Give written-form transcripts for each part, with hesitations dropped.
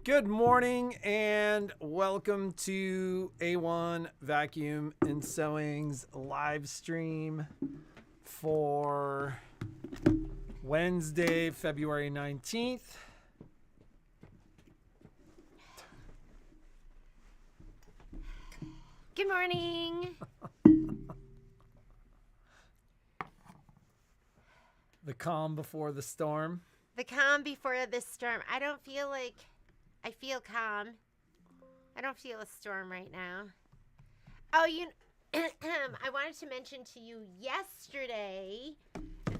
Good morning and welcome to A-1 Vacuum and Sewing's live stream for Wednesday, February 19th. Good morning. The calm before the storm. The calm before the storm. I feel calm. I don't feel a storm right now. Oh, I wanted to mention to you yesterday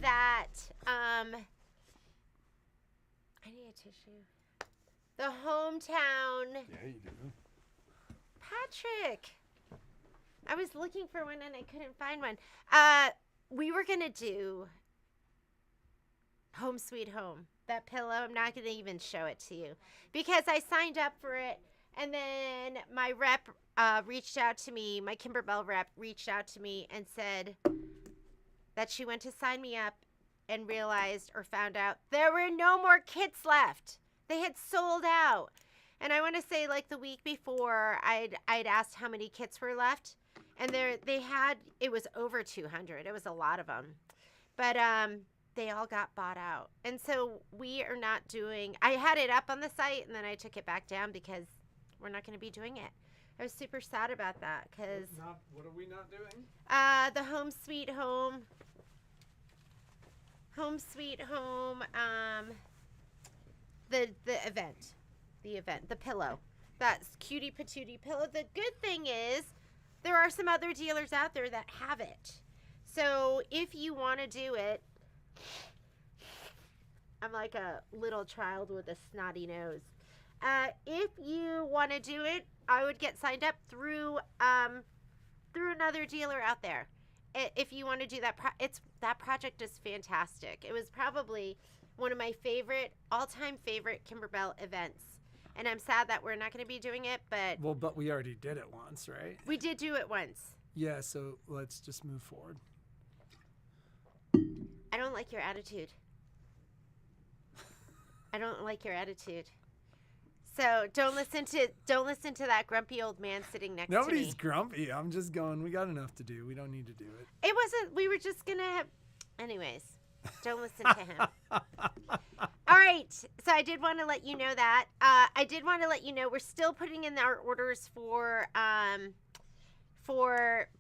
that I need a tissue. The hometown. Yeah, you do. Patrick. I was looking for one and I couldn't find one. We were gonna do Home Sweet Home. That pillow, I'm not going to even show it to you because I signed up for it, and then my rep reached out to me, my Kimberbell rep reached out to me and said that she went to sign me up and realized or found out there were no more kits left. They had sold out. And I want to say like the week before I'd asked how many kits were left, and it was over 200. It was a lot of them. But they all got bought out. And so we are not doing, I had it up on the site and then I took it back down because we're not going to be doing it. I was super sad about that because. What are we not doing? The Home Sweet Home. Home Sweet Home, the event. The pillow. That's Cutie Patootie pillow. The good thing is there are some other dealers out there that have it. So if you want to do it, I'm like a little child with a snotty nose. If you want to do it, I would get signed up through another dealer out there. If you want to do that, that project is fantastic. It was probably one of my all-time favorite Kimberbell events. And I'm sad that we're not going to be doing it, but... Well, but we already did it once, right? We did do it once. Yeah, so let's just move forward. I don't like your attitude. I don't like your attitude. So don't listen to that grumpy old man sitting next to me. Nobody's grumpy. I'm just going, we got enough to do. We don't need to do it. It wasn't, we were just going to have... Anyways, don't listen to him. All right. So I did want to let you know that. I did want to let you know we're still putting in our orders for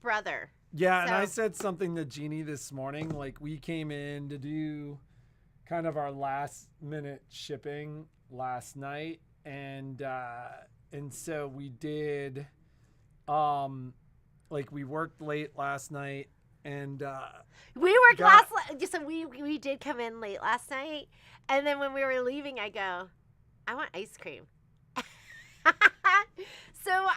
Brother. Yeah, and I said something to Jeannie this morning. Like, we came in to do kind of our last minute shipping last night, and so we did. We worked late last night, and we worked so we did come in late last night, and then when we were leaving, I go, I want ice cream. So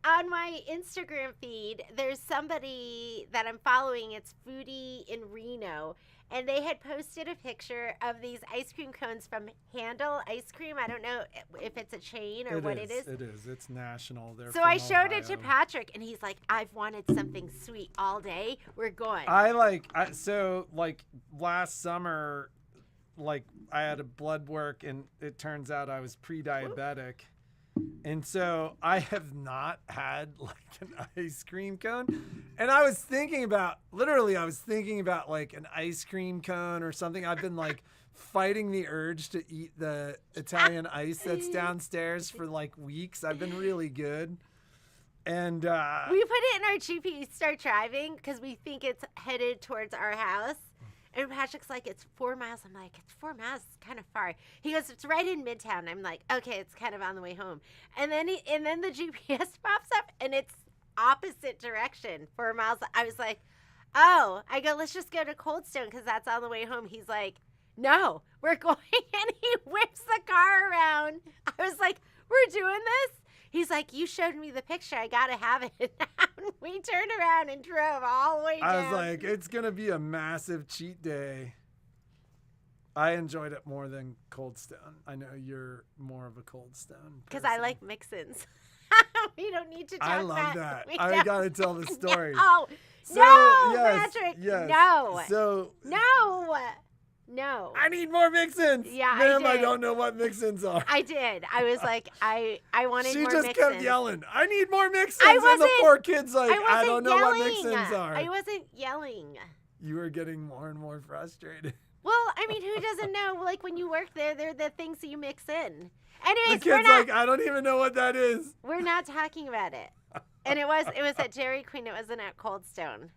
on my Instagram feed, there's somebody that I'm following. It's Foodie in Reno, and they had posted a picture of these ice cream cones from Handle Ice Cream. I don't know if it's a chain or what it is. It is. It's national. So I showed it to Patrick, and he's like, "I've wanted something sweet all day. We're going." Last summer, I had a blood work, and it turns out I was pre-diabetic. And so I have not had an ice cream cone. And I was thinking about an ice cream cone or something. I've been fighting the urge to eat the Italian ice that's downstairs for weeks. I've been really good. And we put it in our GPS, start driving because we think it's headed towards our house. And Patrick's like, it's 4 miles. I'm like, it's 4 miles. It's kind of far. He goes, it's right in Midtown. I'm like, okay, it's kind of on the way home. And then the GPS pops up, and it's opposite direction, 4 miles. I was like, oh. I go, let's just go to Cold Stone because that's on the way home. He's like, no, we're going. And he whips the car around. I was like, we're doing this? He's like, you showed me the picture. I got to have it. We turned around and drove all the way down. I was like, it's going to be a massive cheat day. I enjoyed it more than Cold Stone. I know you're more of a Cold Stone because I like mixins. We don't need to talk I love that. I got to tell the story. No, so, no, yes, Patrick, yes. no. So no. No. I need more mix-ins. Yeah, Ma'am, I I did. don't know what mix-ins are. I did. I was like, I wanted She more just mix-ins. kept yelling, I need more mix-ins. I And the wasn't- poor kid's like, I wasn't I don't know yelling. what mix-ins are. I wasn't yelling. You were getting more and more frustrated. Well, I mean, who doesn't know? Like, when you work there, they're the things that you mix in. The Anyways, kid's like, I don't even know what that is. we're not talking about it. And it was at Dairy Queen. It wasn't at Cold Stone.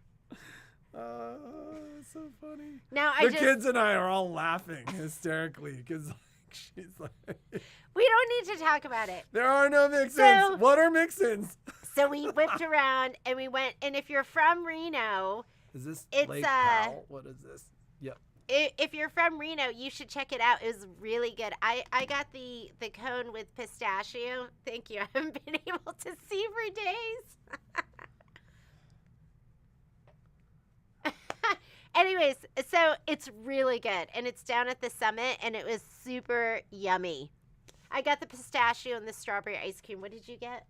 So funny. Now The kids and I are all laughing hysterically because she's like, we don't need to talk about it. there are no mix-ins. So- What are mix-ins? So we whipped around and we went. And if you're from Reno, Is this It's, Lake Powell? What is this? Yep. if you're from Reno, you should check it out. It was really good. I got the cone with pistachio. Thank you. I haven't been able to see for days. Anyways, so it's really good. And it's down at the summit, and it was super yummy. I got the pistachio and the strawberry ice cream. What did you get?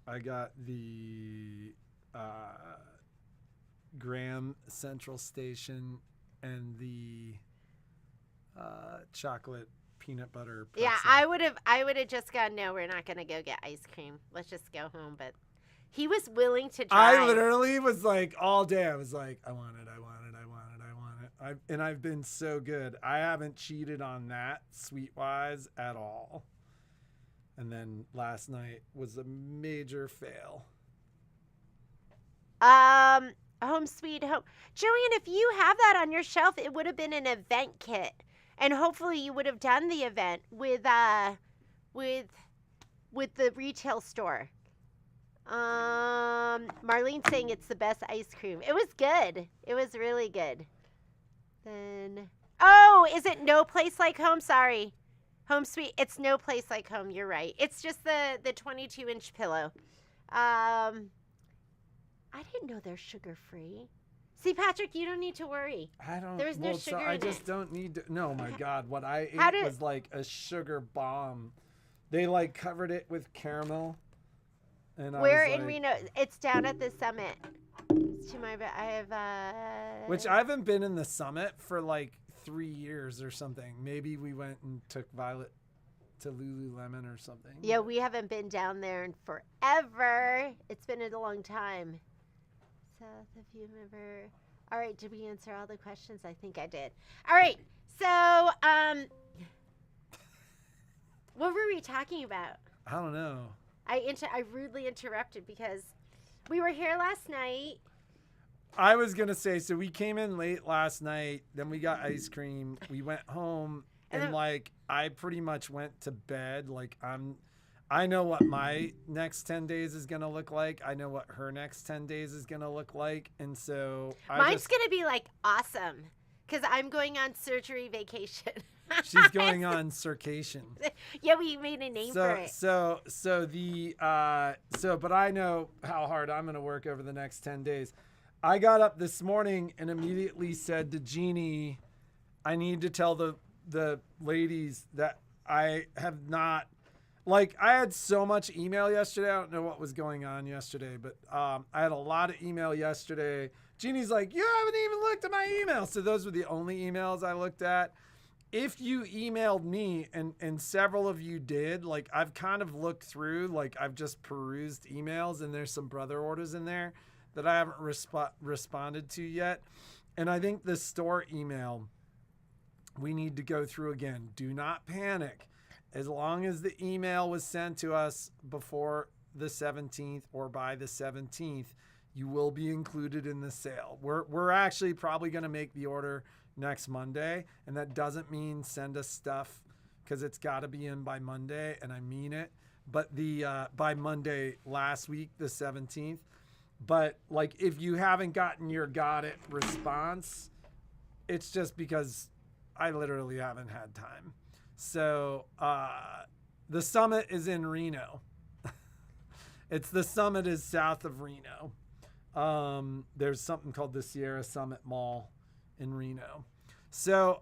I got the Graham Central Station and the chocolate peanut butter pretzel. Yeah, I would have just gone, no, we're not going to go get ice cream. Let's just go home. But he was willing to drive. I literally was like, all day, I was like, I want it, I want it, I want it, I want it. And I've been so good. I haven't cheated on that sweet-wise at all. And then last night was a major fail. Home sweet home. Joanne, if you have that on your shelf, it would have been an event kit. And hopefully you would have done the event with the retail store. Marlene's saying it's the best ice cream. It was good. It was really good. Then, oh, is it No Place Like Home? Sorry. Home Sweet. It's No Place Like Home. You're right. It's just the 22-inch pillow. I didn't know they're sugar-free. See, Patrick, you don't need to worry. I don't. There's no sugar I in just it. don't need to. No, my God, what I How ate was like a sugar bomb. They like covered it with caramel. And Where I was in like, Reno? It's down at the summit. It's to my I have Which I haven't been in the summit for like 3 years or something. Maybe we went and took Violet to Lululemon or something. Yeah, we haven't been down there in forever. It's been a long time. South of you remember. All right, did we answer all the questions? I think I did. All right. So, what were we talking about? I don't know. I rudely interrupted because we were here last night. I was going to say, so we came in late last night, then we got ice cream. We went home And and then- like I pretty much went to bed. Like I know what my next 10 days is going to look like. I know what her next 10 days is going to look like. And so Mine's going to be like awesome because I'm going on surgery vacation. she's going on circation. Yeah, we made a name for it. But I know how hard I'm going to work over the next 10 days. I got up this morning and immediately said to Jeannie, I need to tell the ladies that I have not, like, I had so much email yesterday. I don't know what was going on yesterday, but I had a lot of email yesterday. Jeannie's like, you haven't even looked at my email. So those were the only emails I looked at. If you emailed me, and several of you did, like, I've kind of looked through, like, I've just perused emails, and there's some brother orders in there that I haven't responded to yet. And I think the store email, we need to go through again. Do not panic. As long as the email was sent to us before the 17th or by the 17th, you will be included in the sale. We're actually probably going to make the order next Monday, and that doesn't mean send us stuff because it's got to be in by Monday, and I mean it. But by Monday last week, the 17th. But like, if you haven't gotten your got it response, it's just because I literally haven't had time. So the summit is in Reno. The summit is south of Reno. There's something called the Sierra Summit Mall in Reno. So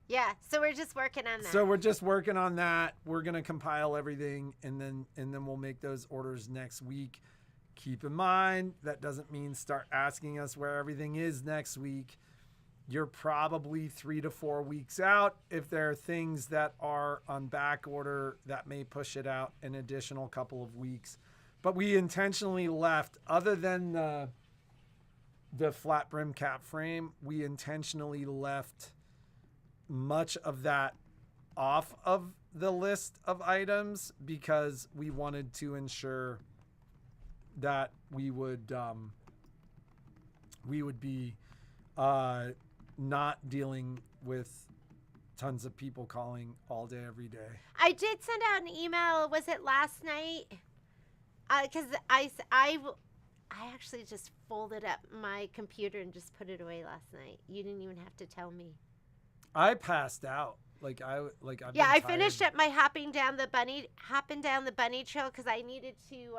Yeah, so we're just working on that. So we're just working on that. We're gonna compile everything, and then we'll make those orders next week. Keep in mind that doesn't mean start asking us where everything is next week. You're probably 3 to 4 weeks out. If there are things that are on back order, that may push it out an additional couple of weeks. But we intentionally left, other than the flat brim cap frame, we intentionally left much of that off of the list of items because we wanted to ensure that we would be not dealing with tons of people calling all day every day. I did send out an email. Was it last night? Because I actually just folded up my computer and just put it away last night. You didn't even have to tell me. I passed out. I finished up my hopping down the bunny trail because I needed to.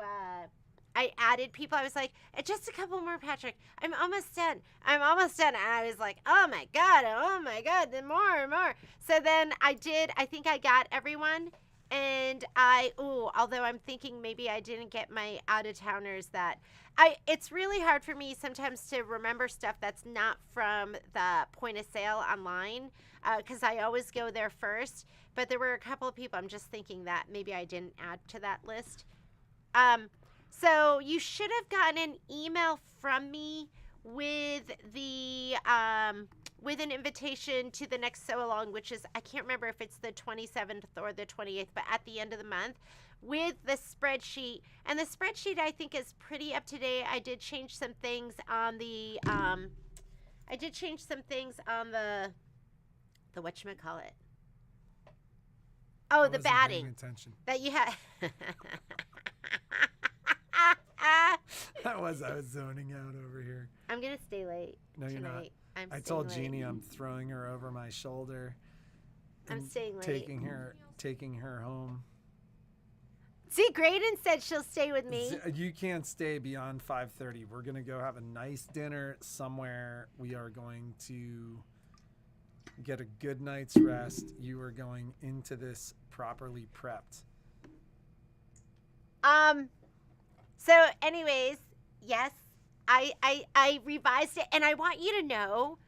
I added people. I was like, just a couple more, Patrick. I'm almost done. And I was like, oh my God, then more and more. So then I think I got everyone. And although I'm thinking maybe I didn't get my out-of-towners it's really hard for me sometimes to remember stuff that's not from the point of sale online because I always go there first. But there were a couple of people I'm just thinking that maybe I didn't add to that list. So you should have gotten an email from me with the with an invitation to the next sew along, which is, I can't remember if it's the 27th or the 28th, but at the end of the month, with the spreadsheet. And the spreadsheet I think is pretty up to date. I did change some things on the whatchamacallit. Oh, the batting that you had. I was zoning out over here. I'm gonna stay late. No, tonight. you're not. I'm I told late. Jeannie I'm throwing her over my shoulder. I'm staying late. Taking her home. See, Graydon said she'll stay with me. You can't stay beyond 5:30. We're gonna go have a nice dinner somewhere. We are going to get a good night's rest. You are going into this properly prepped. So anyways, yes, I revised it, and I want you to know,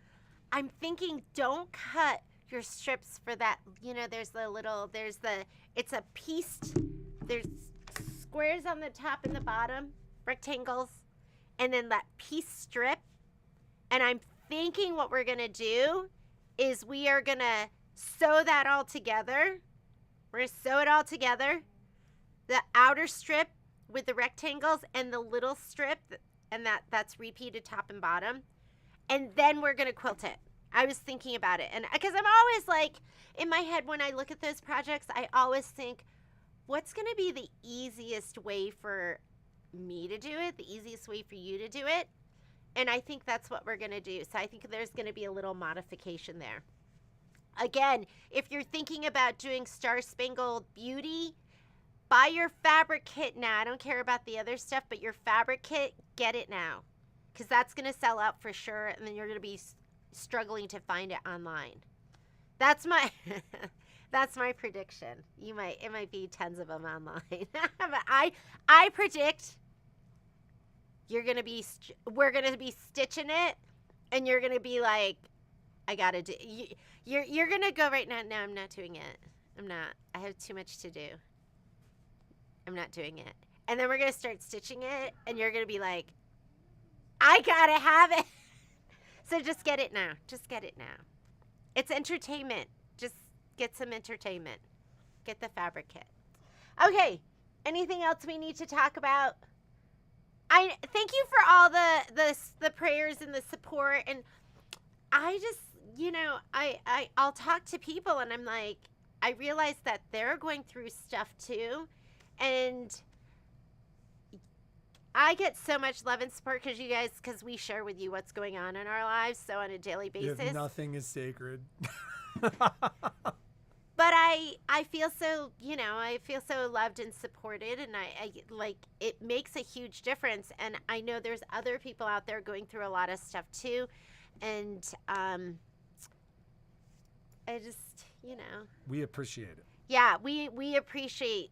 I'm thinking don't cut your strips for that. You know, it's a pieced, there's squares on the top and the bottom, rectangles, and then that piece strip. And I'm thinking what we're going to do is we are going to sew that all together. We're going to sew it all together. The outer strip with the rectangles and the little strip, and that's repeated top and bottom. And then we're going to quilt it. I was thinking about it. And because I'm always like, in my head, when I look at those projects, I always think, what's going to be the easiest way for me to do it, the easiest way for you to do it? And I think that's what we're going to do. So I think there's going to be a little modification there. Again, if you're thinking about doing Star Spangled Beauty, buy your fabric kit now. I don't care about the other stuff, but your fabric kit, get it now. Because that's going to sell out for sure, and then you're going to be struggling to find it online. That's my that's my prediction. It might be tons of them online. But I predict we're going to be stitching it, and you're going to be like, I got to do. You're going to go right now. No, I'm not doing it. I'm not. I have too much to do. I'm not doing it. And then we're going to start stitching it, and you're going to be like, I got to have it. So just get it now. Just get it now. It's entertainment. Just get some entertainment. Get the fabric kit. Okay. Anything else we need to talk about? I thank you for all the prayers and the support. And I just, I'll talk to people, and I'm like, I realize that they're going through stuff too. And I get so much love and support because we share with you what's going on in our lives, so on a daily basis. Nothing is sacred. But I feel so, I feel so loved and supported, and I like, it makes a huge difference. And I know there's other people out there going through a lot of stuff too. And I just, you know. We appreciate it. Yeah, we appreciate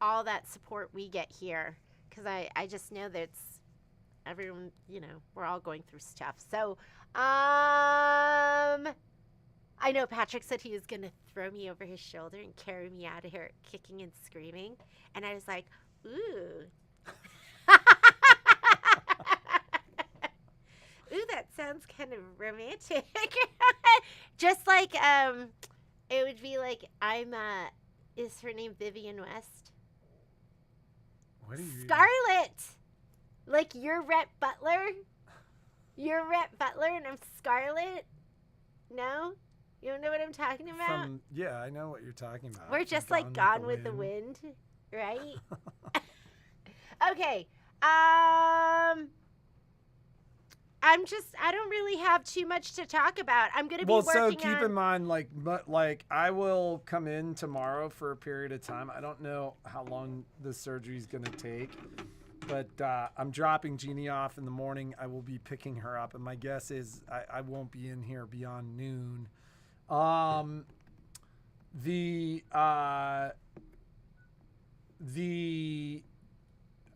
all that support we get here because I just know that it's everyone, you know, we're all going through stuff. So, I know Patrick said he was going to throw me over his shoulder and carry me out of here kicking and screaming. And I was like, ooh. Ooh, that sounds kind of romantic. Just like, it would be like, is her name Vivian West? What are you? Scarlett! Like, you're Rhett Butler? You're Rhett Butler and I'm Scarlett? No? You don't know what I'm talking about? Yeah, I know what you're talking about. We're just like Gone with the Wind, right? Okay. I don't really have too much to talk about. I'm going to be working on... Well, so keep in mind, like I will come in tomorrow for a period of time. I don't know how long the surgery is going to take, but I'm dropping Jeannie off in the morning. I will be picking her up, and my guess is I won't be in here beyond noon.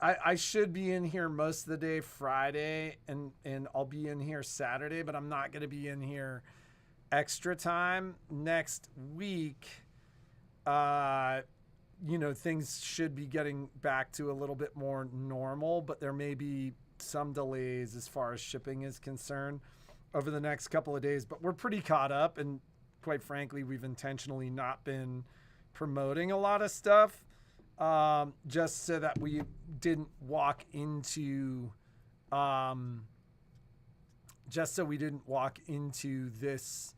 I should be in here most of the day Friday, and I'll be in here Saturday, but I'm not going to be in here extra time. Next week, things should be getting back to a little bit more normal, but there may be some delays as far as shipping is concerned over the next couple of days, but we're pretty caught up, and quite frankly, we've intentionally not been promoting a lot of stuff. Just so that we didn't walk into this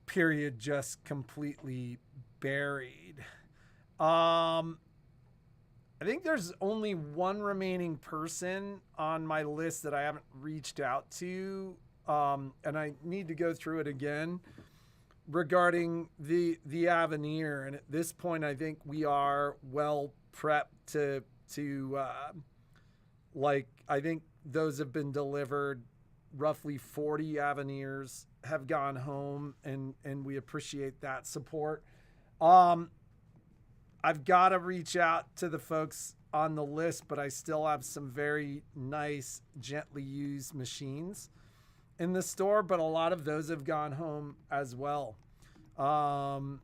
period just completely buried. I think there's only one remaining person on my list that I haven't reached out to, and I need to go through it again regarding the Avenir. And at this point, I think we are well prepped to I think those have been delivered. Roughly 40 Avenirs have gone home, and we appreciate that support. I've got to reach out to the folks on the list, but I still have some very nice, gently used machines in the store, but a lot of those have gone home as well. And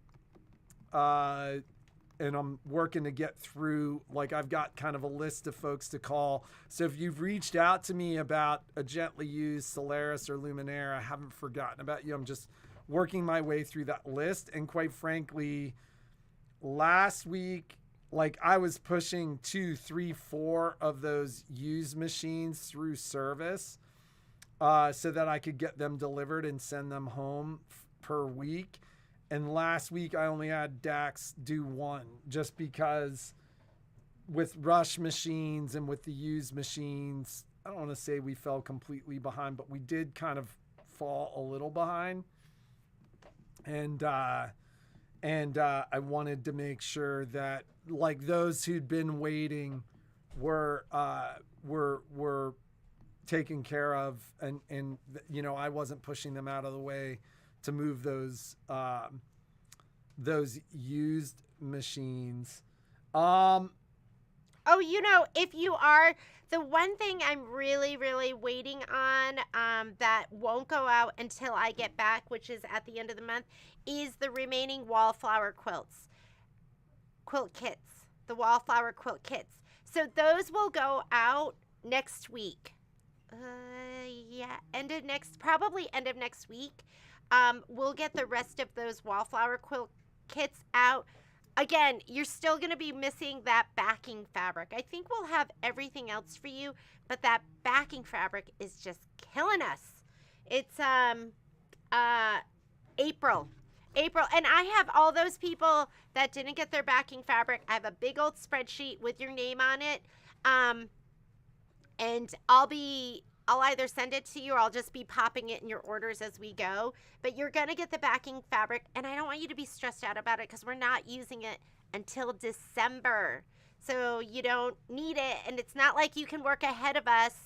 I'm working to get through, I've got kind of a list of folks to call. So if you've reached out to me about a gently used Solaris or Luminaire, I haven't forgotten about you. I'm just working my way through that list. And quite frankly, last week, I was pushing 2, 3, 4 of those used machines through service, so that I could get them delivered and send them home per week. And last week I only had Dax do 1, just because with rush machines and with the used machines, I don't want to say we fell completely behind, but we did kind of fall a little behind. And I wanted to make sure that those who'd been waiting were taken care of, and I wasn't pushing them out of the way to move those used machines. If you are, the one thing I'm really, really waiting on that won't go out until I get back, which is at the end of the month, is the remaining wallflower quilt kits, the wallflower quilt kits. So those will go out next week. Probably end of next week. We'll get the rest of those wallflower quilt kits out. Again, you're still going to be missing that backing fabric. I think we'll have everything else for you, but that backing fabric is just killing us. It's April. And I have all those people that didn't get their backing fabric. I have a big old spreadsheet with your name on it. And I'll either send it to you or I'll just be popping it in your orders as we go. But you're going to get the backing fabric, and I don't want you to be stressed out about it because we're not using it until December. So you don't need it, and it's not like you can work ahead of us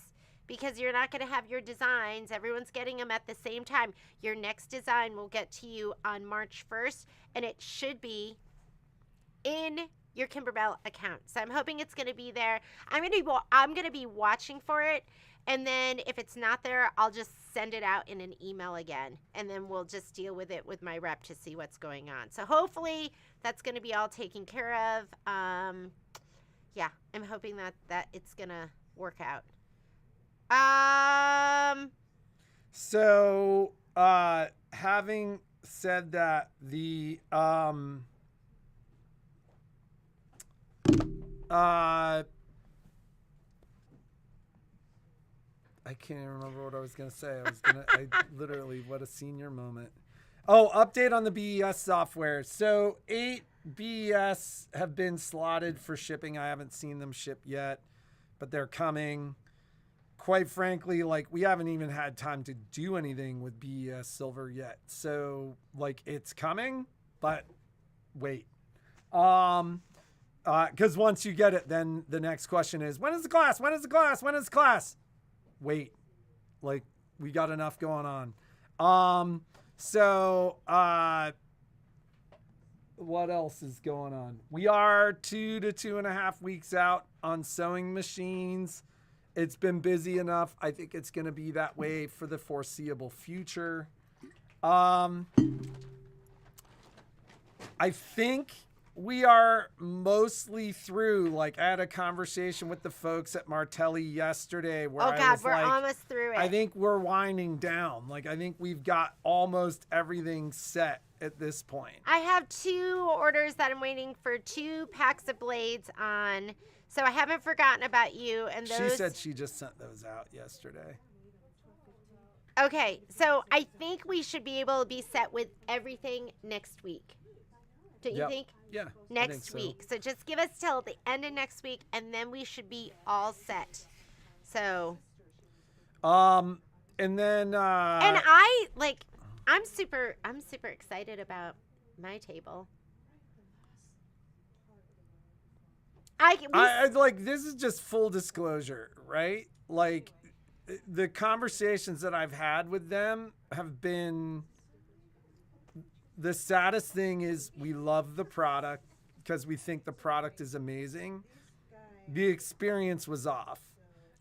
because you're not going to have your designs. Everyone's getting them at the same time. Your next design will get to you on March 1st, and it should be in your Kimberbell account. So I'm hoping it's going to be there. I'm going to be watching for it, and then if it's not there, I'll just send it out in an email again, and then we'll just deal with it with my rep to see what's going on. So hopefully that's going to be all taken care of. Yeah, I'm hoping that it's going to work out. So, having said that, the I can't even remember what I was gonna say. I literally, what a senior moment. Oh, update on the BES software. So 8 BES have been slotted for shipping. I haven't seen them ship yet, but they're coming. Quite frankly, like, we haven't even had time to do anything with BES Silver yet. So, like, it's coming, but wait. Because once you get it, then the next question is, when is the class? When is the class? When is the class? Wait, like, we got enough going on. What else is going on? We are 2 to 2.5 weeks out on sewing machines. It's been busy enough. I think it's going to be that way for the foreseeable future. I think we are mostly through. Like, I had a conversation with the folks at Martelli yesterday where we're almost through it. I think we're winding down. Like, I think we've got almost everything set at this point. I have 2 orders that I'm waiting for 2 packs of blades on. So I haven't forgotten about you. And those... She said she just sent those out yesterday. Okay, so I think we should be able to be set with everything next week. Don't you think? Yeah. Next week. So just give us till the end of next week, and then we should be all set. So. And then. And I'm super excited about my table. I like, this is just full disclosure, right? Like, the conversations that I've had with them have been, the saddest thing is we love the product because we think the product is amazing. The experience was off.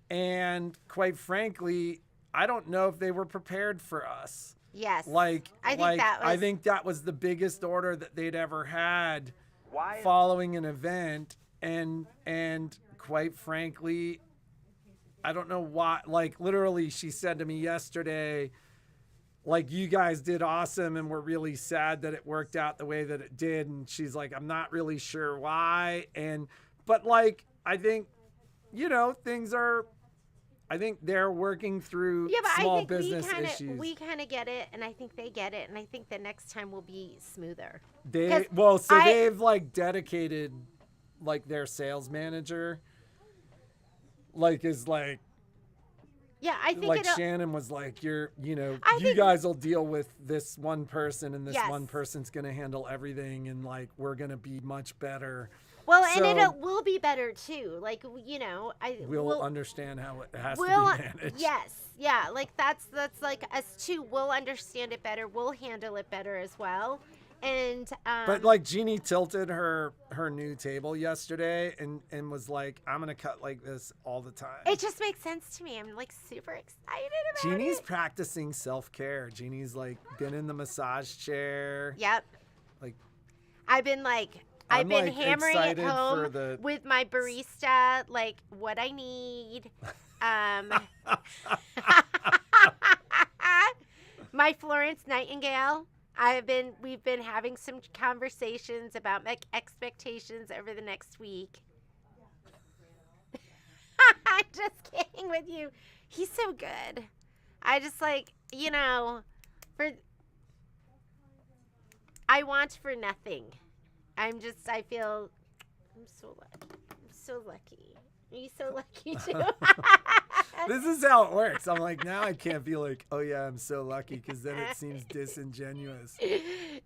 And quite frankly, I don't know if they were prepared for us. Yes. I think that was the biggest order that they'd ever had following an event. And quite frankly, I don't know why. Like, literally, she said to me yesterday, like, you guys did awesome, and we're really sad that it worked out the way that it did. And she's like, I'm not really sure why. But like, I think, I think they're working through small business issues. We kind of get it, and I think they get it, and I think the next time will be smoother. They've like dedicated, like, their sales manager, like, is like, yeah, I think like, Shannon was like, you guys will deal with this one person, and this one person's gonna handle everything, and like, we're gonna be much better. Well, and it will be better too. Like, we'll understand how it has to be managed. Yes, yeah, like that's like us too. We'll understand it better. We'll handle it better as well. And but like, Jeannie tilted her new table yesterday and was like, I'm gonna cut like this all the time. It just makes sense to me. I'm like super excited about Jeannie's practicing self-care. Jeannie's like been in the massage chair. Yep. Like, I've been hammering it home with my barista, like, what I need. My Florence Nightingale. We've been having some conversations about my expectations over the next week. I'm just kidding with you. He's so good. I just I want for nothing. I feel I'm so lucky. Are you so lucky too? This is how it works. I'm like, now I can't be like, oh yeah, I'm so lucky, because then it seems disingenuous.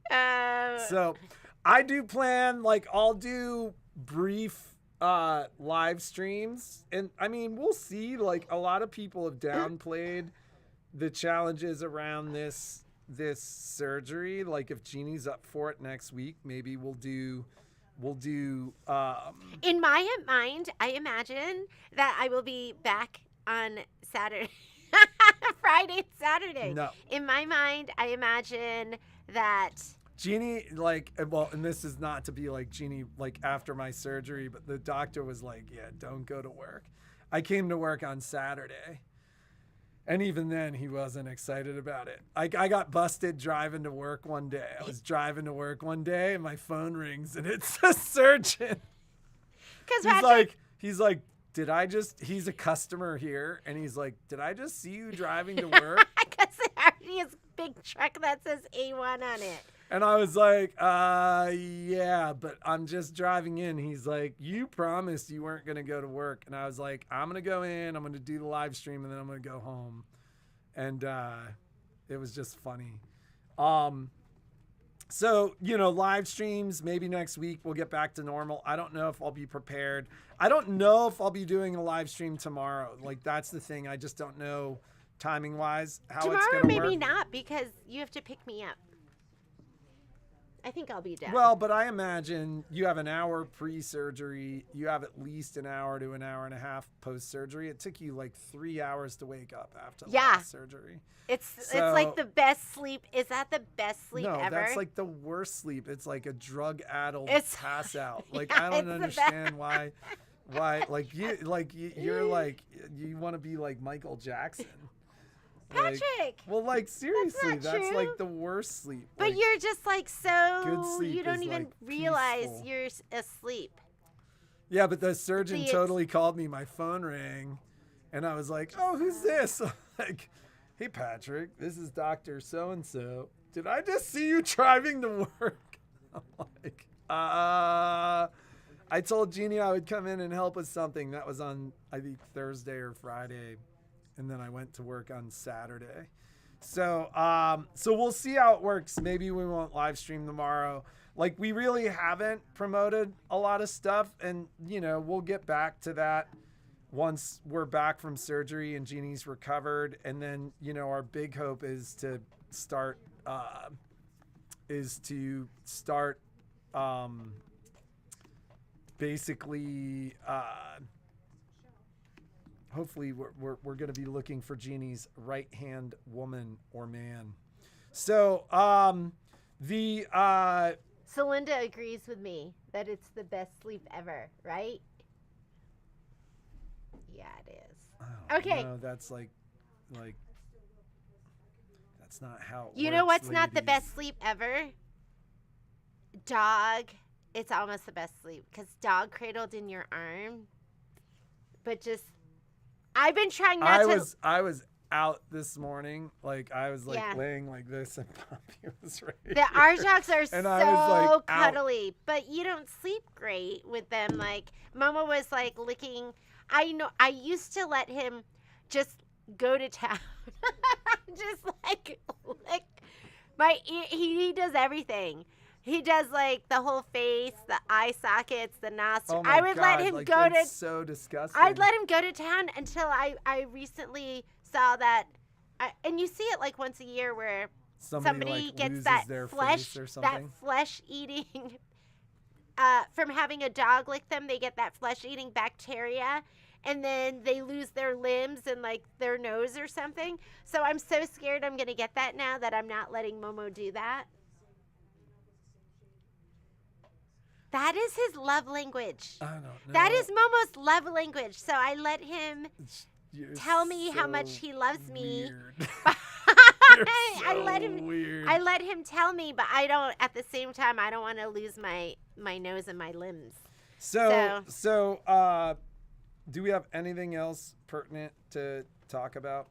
So I do plan, like, I'll do brief live streams, and I mean, we'll see. Like, a lot of people have downplayed the challenges around this surgery. Like, if Jeannie's up for it next week, maybe we'll do In my mind, I imagine that I will be back on Saturday, Friday, and Saturday. No. In my mind, I imagine that Jeannie, like, well, and this is not to be like Jeannie, like, after my surgery, but the doctor was like, yeah, don't go to work. I came to work on Saturday, and even then he wasn't excited about it. I got busted driving to work one day. I was driving to work one day, and my phone rings, and it's a surgeon. He's like, he's a customer here, and he's like, did I just see you driving to work? Because it already has a big truck that says A-1 on it. And I was like, yeah, but I'm just driving in. He's like, you promised you weren't going to go to work. And I was like, I'm going to go in, I'm going to do the live stream, and then I'm going to go home. And it was just funny. So, live streams, maybe next week we'll get back to normal. I don't know if I'll be prepared. I don't know if I'll be doing a live stream tomorrow. Like, that's the thing. I just don't know timing wise how it's going to work. Tomorrow maybe not, because you have to pick me up. I think I'll be done. Well, but I imagine you have an hour pre-surgery. You have at least an hour to an hour and a half post-surgery. It took you like 3 hours to wake up after the last surgery. It's like the best sleep. Is that the best sleep ever? No, that's like the worst sleep. It's like a drug-addled pass out. Like, yeah, I don't understand why you're like, you want to be like Michael Jackson. Patrick! Like seriously, that's true. like the worst sleep. But like, you're just like so, good sleep you don't is, even like, realize peaceful. you're asleep. Yeah, but the surgeon totally called me. My phone rang, and I was like, oh, who's this? I'm like, hey, Patrick, this is Dr. So-and-so. Did I just see you driving to work? I'm like, I told Jeannie I would come in and help with something. That was on, I think, Thursday or Friday. And then I went to work on Saturday. So we'll see how it works. Maybe we won't live stream tomorrow. Like, we really haven't promoted a lot of stuff, and we'll get back to that once we're back from surgery and Jeannie's recovered. And then our big hope is to start basically. Hopefully we're going to be looking for Jeannie's right-hand woman or man. So So Linda agrees with me that it's the best sleep ever, right? Yeah, it is. Okay. No, that's like that's not how it You works, know what's not the ladies. best sleep ever? Dog. It's almost the best sleep because dog cradled in your arm. But just, I've been trying not to. I was out this morning, like I was like Yeah. laying like this, and Poppy was right The our dogs are And so I was, like, out. cuddly, but you don't sleep great with them. Like Momo was like licking. I know. I used to let him just go to town, just like lick my ear. He does everything. He does like the whole face, the eye sockets, the nostrils. Oh my I would let God, him like, go to. it's so disgusting. I'd let him go to town until I recently saw that, and you see it like once a year where somebody like, gets loses that their flesh, face or that something. flesh eating, from having a dog lick them, they get that flesh eating bacteria, and then they lose their limbs and like their nose or something. So I'm so scared I'm gonna get that now that I'm not letting Momo do that. That is his love language. I don't know. That is Momo's love language. So I let him You're tell me how so much he loves me. weird. I let him. Weird. I let him tell me, but I don't. At the same time, I don't want to lose my nose and my limbs. So, do we have anything else pertinent to talk about?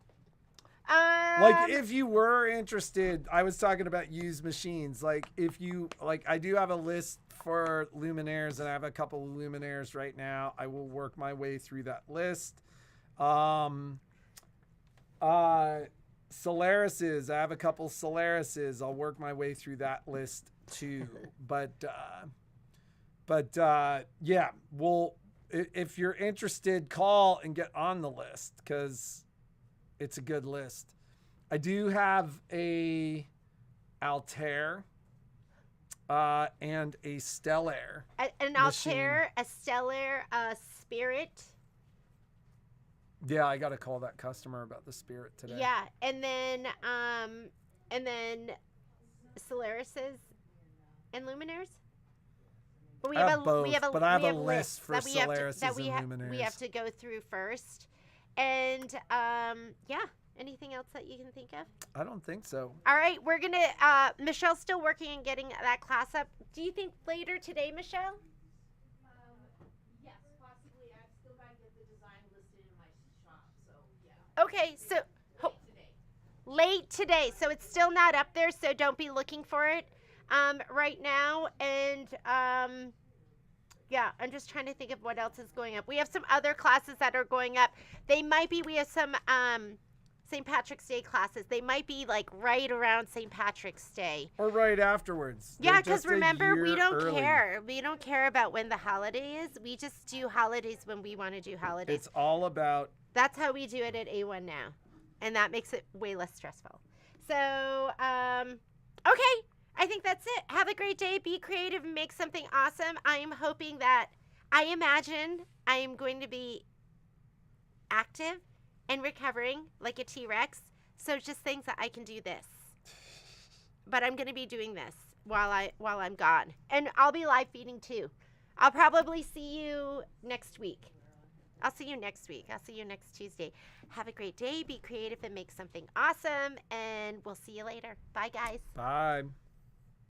Like, if you were interested, I was talking about used machines. Like, if you like, I do have a list for luminaires, and I have a couple of luminaires right now. I will work my way through that list. Solarises, I have a couple Solarises. I'll work my way through that list too. But yeah, if you're interested, call and get on the list because it's a good list. I do have a Altair and a Stellair. An machine. Altair, a Stellar, a Spirit. Yeah, I got to call that customer about the Spirit today. Yeah, and then Solaris's and Luminaires. But I have both, but I have a list for Solaris and Luminaires. We have to go through first. And yeah, anything else that you can think of? I don't think so. All right, we're gonna. Michelle's still working on getting that class up. Do you think later today, Michelle? Yes, possibly. I've still got to get the design listed in my shop, so yeah. Okay, so Today. late today, so it's still not up there. So don't be looking for it right now. And yeah, I'm just trying to think of what else is going up. We have some other classes that are going up. They might be. We have some St. Patrick's Day classes. They might be like right around St. Patrick's Day. Or right afterwards. Yeah, They're because just a remember, we year don't early. care. We don't care about when the holiday is. We just do holidays when we want to do holidays. It's all about. That's how we do it at A1 now. And that makes it way less stressful. So, okay. I think that's it. Have a great day. Be creative and make something awesome. I am hoping that, I imagine I am going to be active and recovering like a T-Rex. So just things that I can do this. But I'm going to be doing this while I'm gone. And I'll be live feeding too. I'll probably see you next week. I'll see you next week. I'll see you next Tuesday. Have a great day. Be creative and make something awesome. And we'll see you later. Bye, guys. Bye.